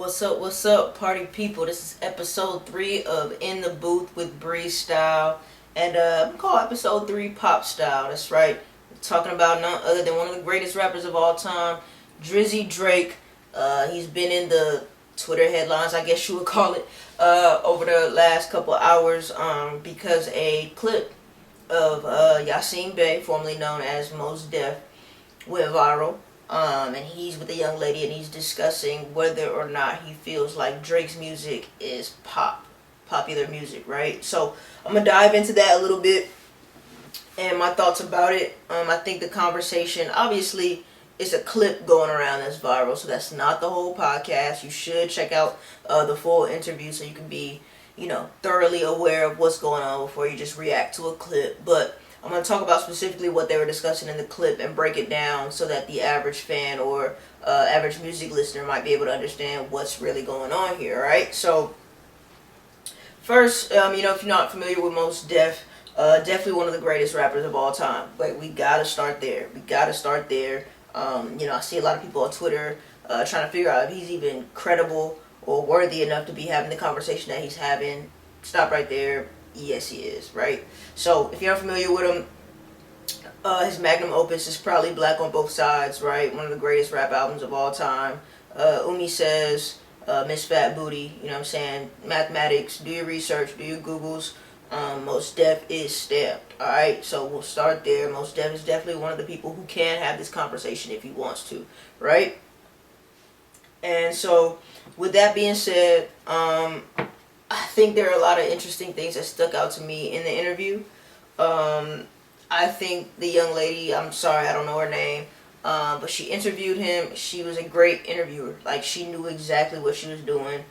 What's up, party people? This is episode 3 of In the Booth with Bree Style. And I'm call episode 3 Pop Style. That's right. We're talking about none other than one of the greatest rappers of all time, Drizzy Drake. He's been in the Twitter headlines, I guess you would call it, over the last couple hours because a clip of Yasin Bey, formerly known as Mos Def, went viral. And he's with a young lady and he's discussing whether or not he feels like Drake's music is popular music, right? So I'm gonna dive into that a little bit and my thoughts about it. I think the conversation, obviously, it's a clip going around that's viral, so that's not the whole podcast. You should check out the full interview so you can be, thoroughly aware of what's going on before you just react to a clip. But I'm going to talk about specifically what they were discussing in the clip and break it down so that the average fan or average music listener might be able to understand what's really going on here, right? So, first, if you're not familiar with Mos Def, definitely one of the greatest rappers of all time. But we got to start there. I see a lot of people on Twitter trying to figure out if he's even credible or worthy enough to be having the conversation that he's having. Stop right there. Yes, he is, right? So, if you're unfamiliar with him, his magnum opus is Proudly Black on Both Sides, right? One of the greatest rap albums of all time. Umi Says, Miss Fat Booty, you know what I'm saying? Mathematics, do your research, do your Googles. Mos Def is stamped, alright? So, we'll start there. Mos Def is definitely one of the people who can have this conversation if he wants to, right? And so, with that being said, I think there are a lot of interesting things that stuck out to me in the interview. I think the young lady, I'm sorry, I don't know her name, but she interviewed him. She was a great interviewer. Like, she knew exactly what she was doing.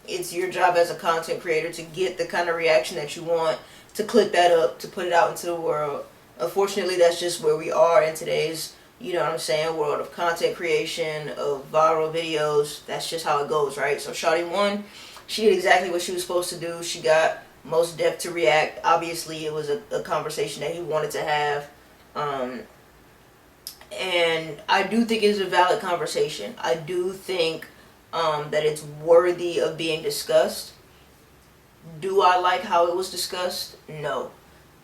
It's your job as a content creator to get the kind of reaction that you want, to clip that up, to put it out into the world. Unfortunately, that's just where we are in today's, world of content creation, of viral videos. That's just how it goes, right? So Shawty won. She did exactly what she was supposed to do. She got Mos Def to react. Obviously, it was a conversation that he wanted to have. And I do think it's a valid conversation. I do think that it's worthy of being discussed. Do I like how it was discussed? No.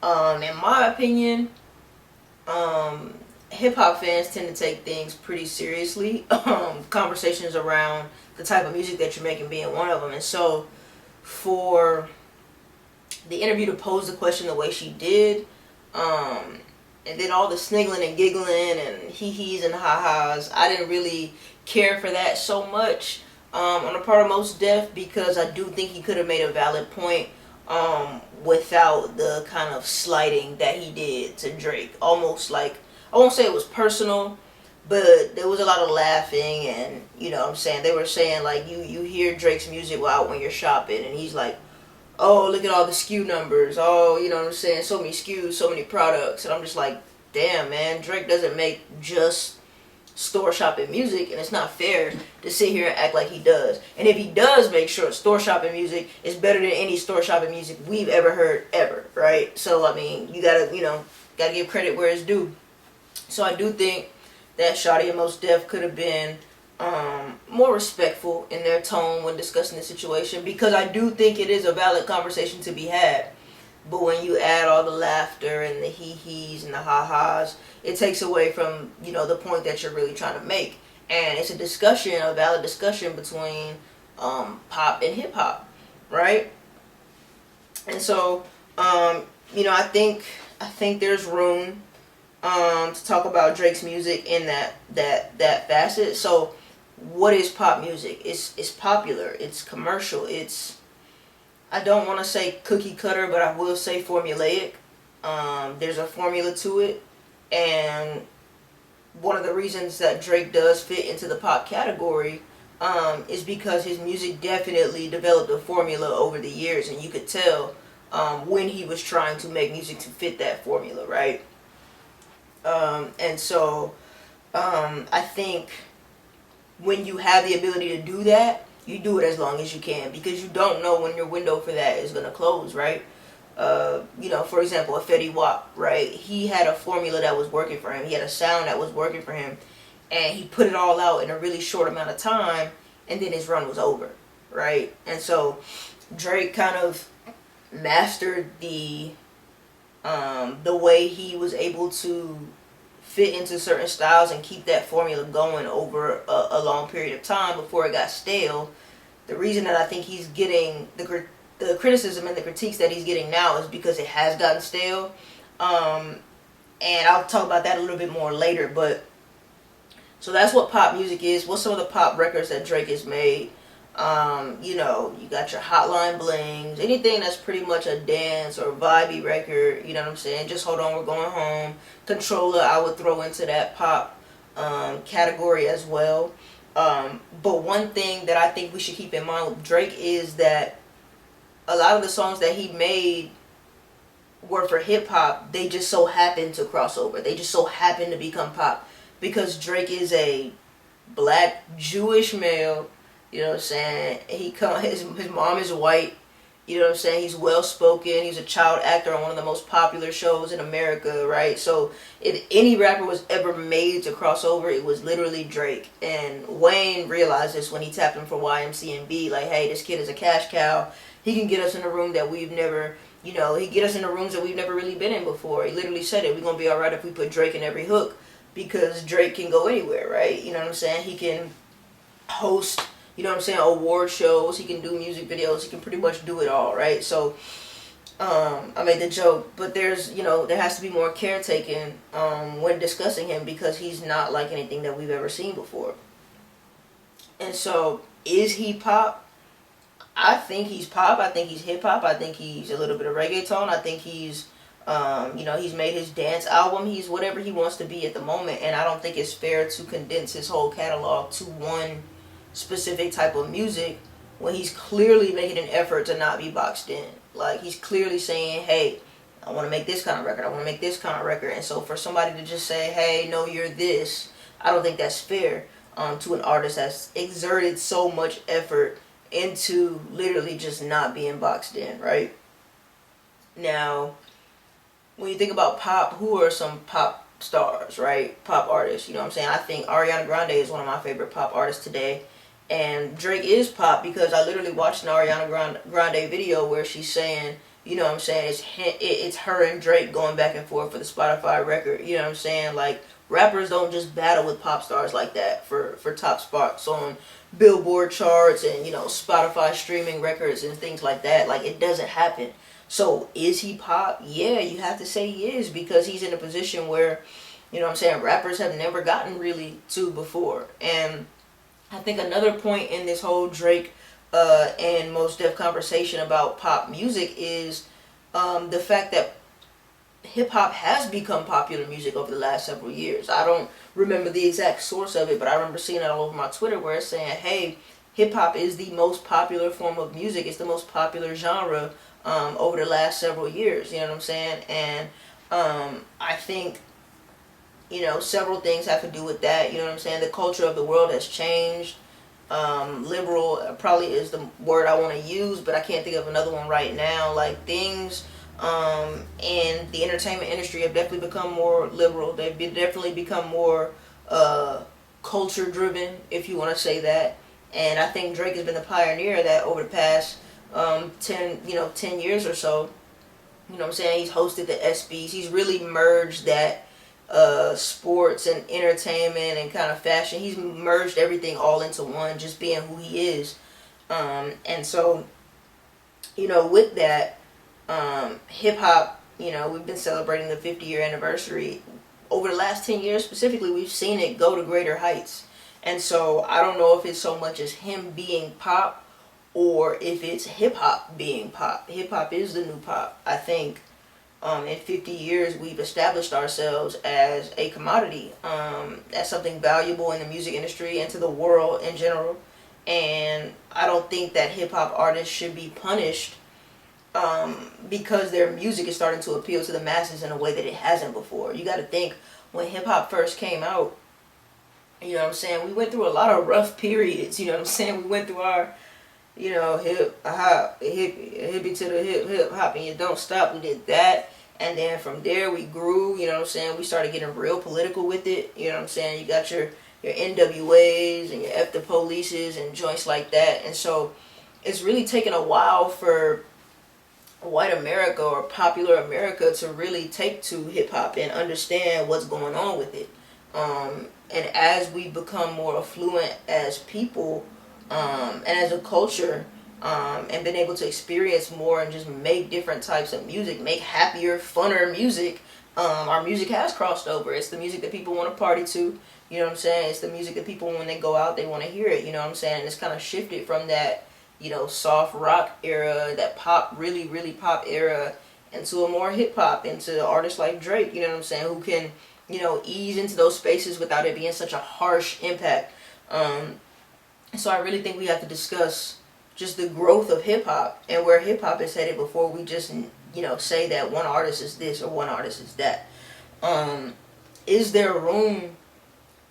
In my opinion, hip-hop fans tend to take things pretty seriously. Conversations around the type of music that you're making being one of them. And so, for the interview to pose the question the way she did, and then all the sniggling and giggling and hee-hees and ha-has, I didn't really care for that so much on the part of Mos Def, because I do think he could have made a valid point without the kind of slighting that he did to Drake. Almost like, I won't say it was personal, but there was a lot of laughing, and they were saying like you hear Drake's music out when you're shopping, and he's like, oh, look at all the SKU numbers, oh, so many SKUs, so many products, and I'm just like, damn, man, Drake doesn't make just store shopping music, and it's not fair to sit here and act like he does. And if he does make sure store shopping music is better than any store shopping music we've ever heard ever, right? So I mean, you gotta give credit where it's due. So I do think that Shawty and Mos Def could have been more respectful in their tone when discussing the situation, because I do think it is a valid conversation to be had. But when you add all the laughter and the hee-hees and the ha-has, it takes away from, the point that you're really trying to make. And it's a valid discussion between pop and hip-hop, right? And so, I think there's room to talk about Drake's music in that facet. So, what is pop music? It's popular. It's commercial. I don't want to say cookie cutter, but I will say formulaic. There's a formula to it, and one of the reasons that Drake does fit into the pop category is because his music definitely developed a formula over the years, and you could tell when he was trying to make music to fit that formula, right? And so I think when you have the ability to do that, you do it as long as you can, because you don't know when your window for that is going to close, right? For example, a Fetty Wap, right? He had a formula that was working for him. He had a sound that was working for him, and he put it all out in a really short amount of time, and then his run was over, right? And so Drake kind of mastered the way he was able to fit into certain styles and keep that formula going over a long period of time before it got stale. The reason that I think he's getting the criticism and the critiques that he's getting now is because it has gotten stale. And I'll talk about that a little bit more later. But so that's what pop music is. What's some of the pop records that Drake has made? You know, you got your Hotline Blings, anything that's pretty much a dance or vibey record, you know what I'm saying? Just Hold On, We're Going Home. Controller, I would throw into that pop category as well. But one thing that I think we should keep in mind with Drake is that a lot of the songs that he made were for hip hop. They just so happened to cross over. They just so happened to become pop because Drake is a black Jewish male. You know what I'm saying? His mom is white. You know what I'm saying? He's well spoken. He's a child actor on one of the most popular shows in America, right? So if any rapper was ever made to cross over, it was literally Drake. And Wayne realized this when he tapped him for YMCMB. Like, hey, this kid is a cash cow. He can get us in a room that we've never, you know, he get us in the rooms that we've never really been in before. He literally said it. We're gonna be all right if we put Drake in every hook because Drake can go anywhere, right? You know what I'm saying? He can host, you know what I'm saying, award shows, he can do music videos, he can pretty much do it all, right? So, I made the joke, but there's, you know, there has to be more care taken when discussing him because he's not like anything that we've ever seen before. And so, is he pop? I think he's pop, I think he's hip-hop, I think he's a little bit of reggaeton, I think he's, you know, he's made his dance album, he's whatever he wants to be at the moment, and I don't think it's fair to condense his whole catalog to one specific type of music when he's clearly making an effort to not be boxed in. Like, he's clearly saying, hey, I want to make this kind of record, I want to make this kind of record. And so for somebody to just say, hey, no, you're this, I don't think that's fair to an artist that's exerted so much effort into literally just not being boxed in, right? Now, when you think about pop, who are some pop stars, right? Pop artists, you know what I'm saying? I think Ariana Grande is one of my favorite pop artists today. And Drake is pop because I literally watched an Ariana Grande video where she's saying, you know what I'm saying, it's her and Drake going back and forth for the Spotify record. You know what I'm saying? Like, rappers don't just battle with pop stars like that for top spots on Billboard charts and, you know, Spotify streaming records and things like that. Like, it doesn't happen. So, is he pop? Yeah, you have to say he is because he's in a position where, you know what I'm saying, rappers have never gotten really to before. And I think another point in this whole Drake and Mos Def conversation about pop music is the fact that hip-hop has become popular music over the last several years. I don't remember the exact source of it, but I remember seeing it all over my Twitter where it's saying, hey, hip-hop is the most popular form of music. It's the most popular genre over the last several years. You know what I'm saying? And I think, you know, several things have to do with that. You know what I'm saying? The culture of the world has changed. Liberal probably is the word I want to use, but I can't think of another one right now. Like, things in the entertainment industry have definitely become more liberal. They've definitely become more culture driven, if you want to say that. And I think Drake has been the pioneer of that over the past 10 years or so. You know what I'm saying? He's hosted the ESPYs. He's really merged that sports and entertainment and kind of fashion. He's merged everything all into one, just being who he is. And so, you know, with that, hip hop, you know, we've been celebrating the 50-year anniversary. Over the last 10 years specifically, we've seen it go to greater heights. And so I don't know if it's so much as him being pop or if it's hip hop being pop. Hip hop is the new pop. I think in 50 years, we've established ourselves as a commodity, as something valuable in the music industry and to the world in general. And I don't think that hip-hop artists should be punished because their music is starting to appeal to the masses in a way that it hasn't before. You got to think, when hip-hop first came out, you know what I'm saying, we went through a lot of rough periods, you know what I'm saying? We went through our, you know, hippie to the hip hop and you don't stop. We did that, and then from there we grew. You know what I'm saying? We started getting real political with it. You know what I'm saying? You got your your NWAs and your F the Polices and joints like that. And so it's really taken a while for white America or popular America to really take to hip hop and understand what's going on with it. And as we become more affluent as people, and as a culture, and been able to experience more and just make different types of music, make happier, funner music, our music has crossed over. It's the music that people want to party to. You know what I'm saying? It's the music that people, when they go out, they want to hear it. You know what I'm saying? And it's kind of shifted from that, soft rock era, that pop, really, really pop era, into a more hip hop, into artists like Drake, you know what I'm saying, who can, ease into those spaces without it being such a harsh impact. So I really think we have to discuss just the growth of hip hop and where hip hop is headed before we just, say that one artist is this or one artist is that. Is there room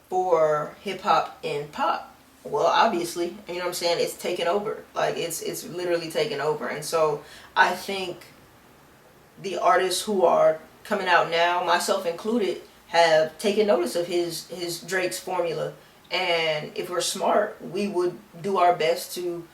for hip hop in pop? Well, obviously, you know what I'm saying, it's taken over. Like, it's literally taken over. And so I think the artists who are coming out now, myself included, have taken notice of his Drake's formula. And if we're smart, we would do our best to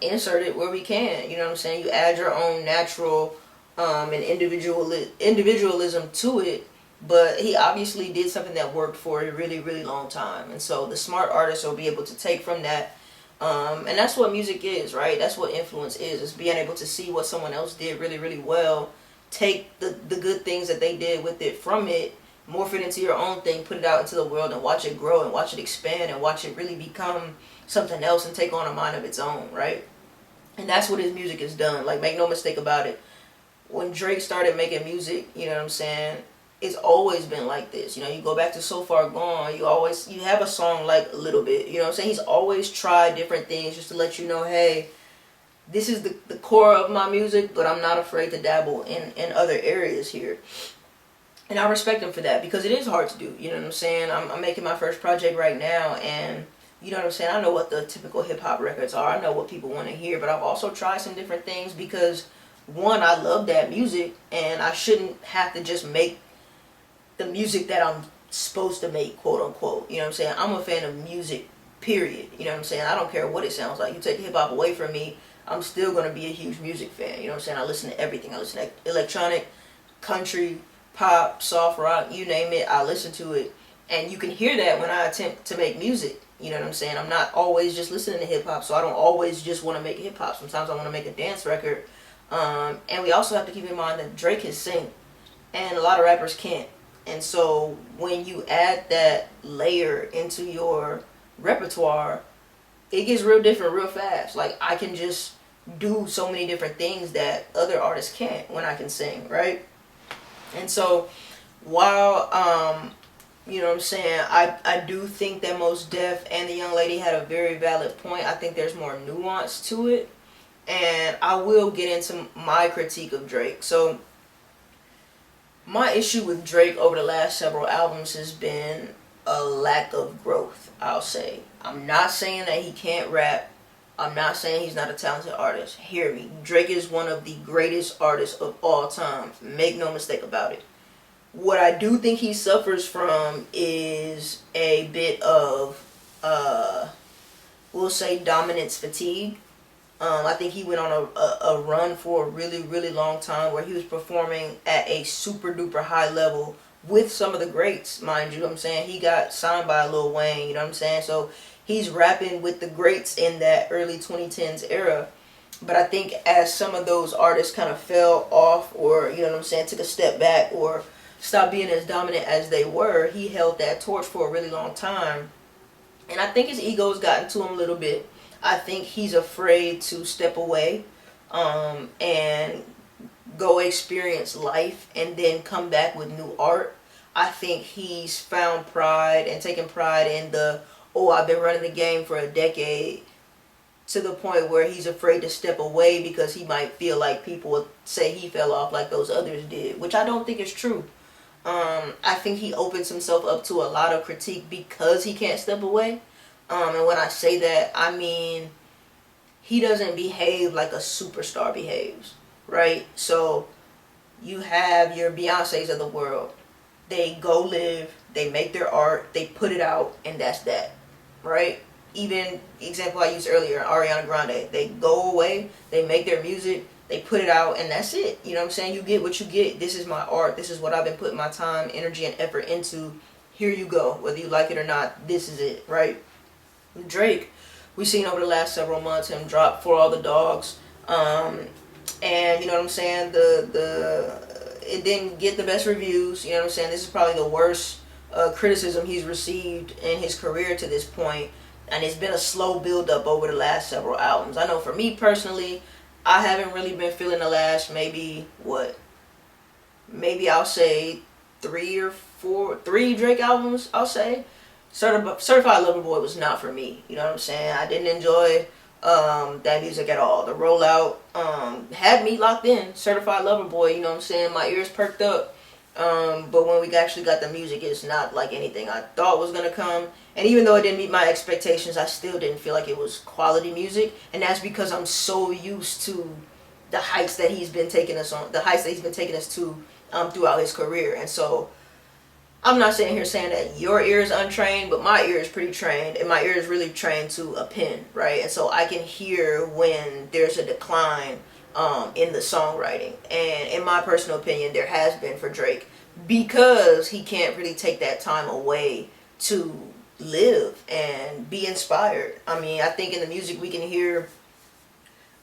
insert it where we can. You know what I'm saying? You add your own natural and individualism to it. But he obviously did something that worked for a really, really long time. And so the smart artists will be able to take from that. And that's what music is, right? That's what influence is being able to see what someone else did really, really well, take the good things that they did with it from it, morph it into your own thing, put it out into the world, and watch it grow and watch it expand and watch it really become something else and take on a mind of its own, right? And that's what his music has done. Like, make no mistake about it. When Drake started making music, you know what I'm saying, it's always been like this. You go back to So Far Gone, you have a song like A Little Bit. You know what I'm saying? He's always tried different things just to let you know, hey, this is the core of my music, but I'm not afraid to dabble in other areas here. And I respect him for that, because it is hard to do. You know what I'm saying? I'm making my first project right now, and you know what I'm saying? I know what the typical hip-hop records are. I know what people want to hear, but I've also tried some different things because, one, I love that music, and I shouldn't have to just make the music that I'm supposed to make, quote unquote. You know what I'm saying? I'm a fan of music, period. You know what I'm saying? I don't care what it sounds like. You take hip hop away from me, I'm still going to be a huge music fan. You know what I'm saying? I listen to everything. I listen to electronic, country, pop, soft rock, you name it, I listen to it. And you can hear that when I attempt to make music. You know what I'm saying? I'm not always just listening to hip hop, so I don't always just want to make hip hop. Sometimes I want to make a dance record. And we also have to keep in mind that Drake can sing, and a lot of rappers can't. And so when you add that layer into your repertoire, it gets real different real fast. Like, I can just do so many different things that other artists can't when I can sing, right? And so while, you know what I'm saying, I do think that Mos Def and the young lady had a very valid point. I think there's more nuance to it. And I will get into my critique of Drake. So my issue with Drake over the last several albums has been a lack of growth, I'll say. I'm not saying that he can't rap. I'm not saying he's not a talented artist. Hear me. Drake is one of the greatest artists of all time. Make no mistake about it. What I do think he suffers from is a bit of, we'll say, dominance fatigue. I think he went on a run for a really, really long time where he was performing at a super duper high level with some of the greats, mind you. Know what I'm saying? He got signed by Lil Wayne, you know what I'm saying? So he's rapping with the greats in that early 2010s era. But I think as some of those artists kind of fell off, or, you know what I'm saying, took a step back or stopped being as dominant as they were, he held that torch for a really long time. And I think his ego's gotten to him a little bit. I think he's afraid to step away and go experience life and then come back with new art. I think he's found pride and taken pride in I've been running the game for a decade, to the point where he's afraid to step away because he might feel like people would say he fell off like those others did, which I don't think is true. I think he opens himself up to a lot of critique because he can't step away. And when I say that, I mean he doesn't behave like a superstar behaves, right? So you have your Beyoncés of the world. they go live, they make their art, they put it out, and that's that, right? Even example I used earlier, Ariana Grande, they go away, they make their music, they put it out, and that's it. You know what I'm saying? You get what you get. This is my art. This is what I've been putting my time, energy, and effort into. Here you go. Whether you like it or not, this is it, right? Drake, we've seen over the last several months him drop For All the Dogs, and you know what I'm saying. It didn't get the best reviews. You know what I'm saying. This is probably the worst criticism he's received in his career to this point, and it's been a slow build up over the last several albums. I know for me personally, I haven't really been feeling the last maybe I'll say three Drake albums. I'll say Certified Lover Boy was not for me. You know what I'm saying? I didn't enjoy that music at all. The rollout had me locked in. Certified Lover Boy, you know what I'm saying? My ears perked up. But when we actually got the music, it's not like anything I thought was going to come. And even though it didn't meet my expectations, I still didn't feel like it was quality music. And that's because I'm so used to the heights that he's been taking us on, the heights that he's been taking us to throughout his career. And so I'm not sitting here saying that your ear is untrained, but my ear is pretty trained, and my ear is really trained to a pin, right? And so I can hear when there's a decline in the songwriting. And in my personal opinion, there has been for Drake, because he can't really take that time away to live and be inspired. I mean, I think in the music we can hear,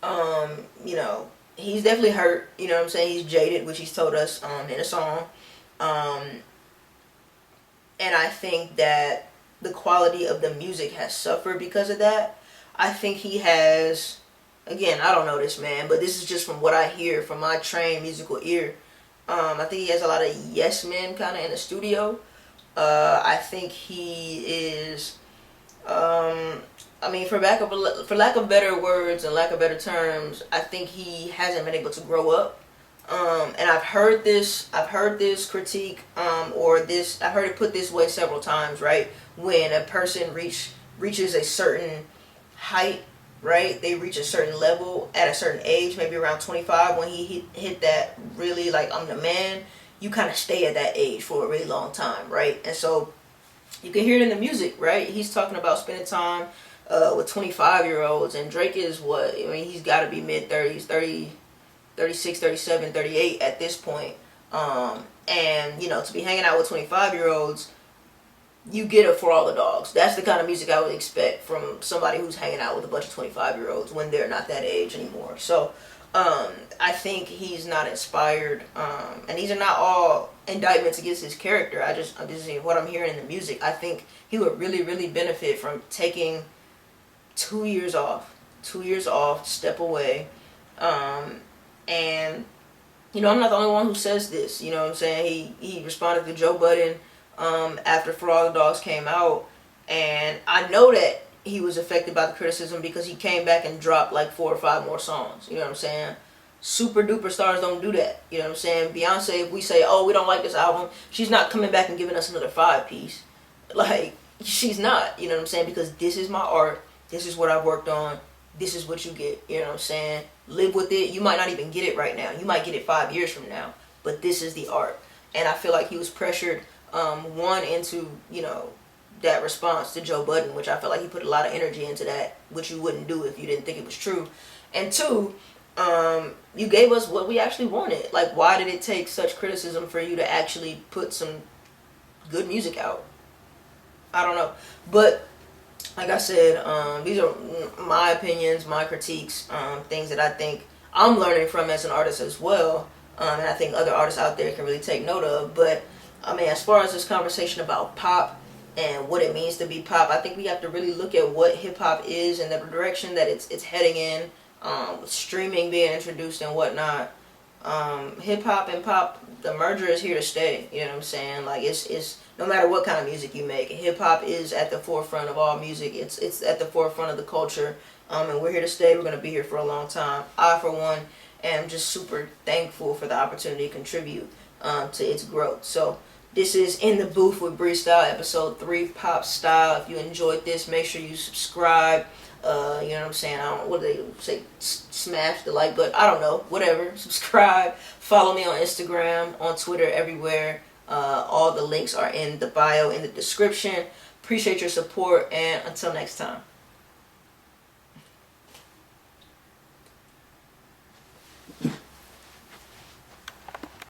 you know, he's definitely hurt, you know what I'm saying? He's jaded, which he's told us in a song. And I think that the quality of the music has suffered because of that. I think he has, again, I don't know this man, but this is just from what I hear from my trained musical ear. I think he has a lot of yes men kind of in the studio. I think he is, I mean, for lack of better words and lack of better terms, I think he hasn't been able to grow up. And I've heard this critique, I've heard it put this way several times, right? When a person reaches a certain height, right? They reach a certain level at a certain age, maybe around 25, when he hit that really, like, I'm the man, you kind of stay at that age for a really long time, right? And so you can hear it in the music, right? He's talking about spending time with 25-year-olds, and Drake is what? I mean, he's got to be mid-30s, 36, 37, 38 at this point. And, you know, to be hanging out with 25-year-olds, you get it For All the Dogs. That's the kind of music I would expect from somebody who's hanging out with a bunch of 25-year-olds when they're not that age anymore. So, I think he's not inspired. And these are not all indictments against his character. I'm just saying what I'm hearing in the music. I think he would really, really benefit from taking 2 years off, step away, and, you know, I'm not the only one who says this. You know what I'm saying? He responded to Joe Budden after For All the Dogs came out. And I know that he was affected by the criticism because he came back and dropped like 4 or 5 more songs. You know what I'm saying? Super duper stars don't do that. You know what I'm saying? Beyonce, if we say, oh, we don't like this album, she's not coming back and giving us another 5-piece. Like, she's not. You know what I'm saying? Because this is my art. This is what I've worked on. This is what you get. You know what I'm saying? Live with it. You might not even get it right now. You might get it 5 years from now. But this is the art. And I feel like he was pressured, one, into, you know, that response to Joe Budden, which I felt like he put a lot of energy into that, which you wouldn't do if you didn't think it was true. And 2, you gave us what we actually wanted. Like, why did it take such criticism for you to actually put some good music out? I don't know. But like I said, these are my opinions, my critiques, things that I think I'm learning from as an artist as well, and I think other artists out there can really take note of. But I mean, as far as this conversation about pop and what it means to be pop, I think we have to really look at what hip-hop is and the direction that it's heading in, with streaming being introduced and whatnot. Hip-hop and pop, the merger is here to stay. You know what I'm saying? Like, it's no matter what kind of music you make, hip-hop is at the forefront of all music. It's at the forefront of the culture, and we're here to stay. We're going to be here for a long time. I, for one, am just super thankful for the opportunity to contribute to its growth. So this is In the Booth with Bree Style, episode 3, Pop Style. If you enjoyed this, make sure you subscribe. You know what I'm saying? I don't know, what do they say? Smash the like button. I don't know. Whatever. Subscribe. Follow me on Instagram, on Twitter, everywhere. All the links are in the bio, in the description. Appreciate your support, and until next time.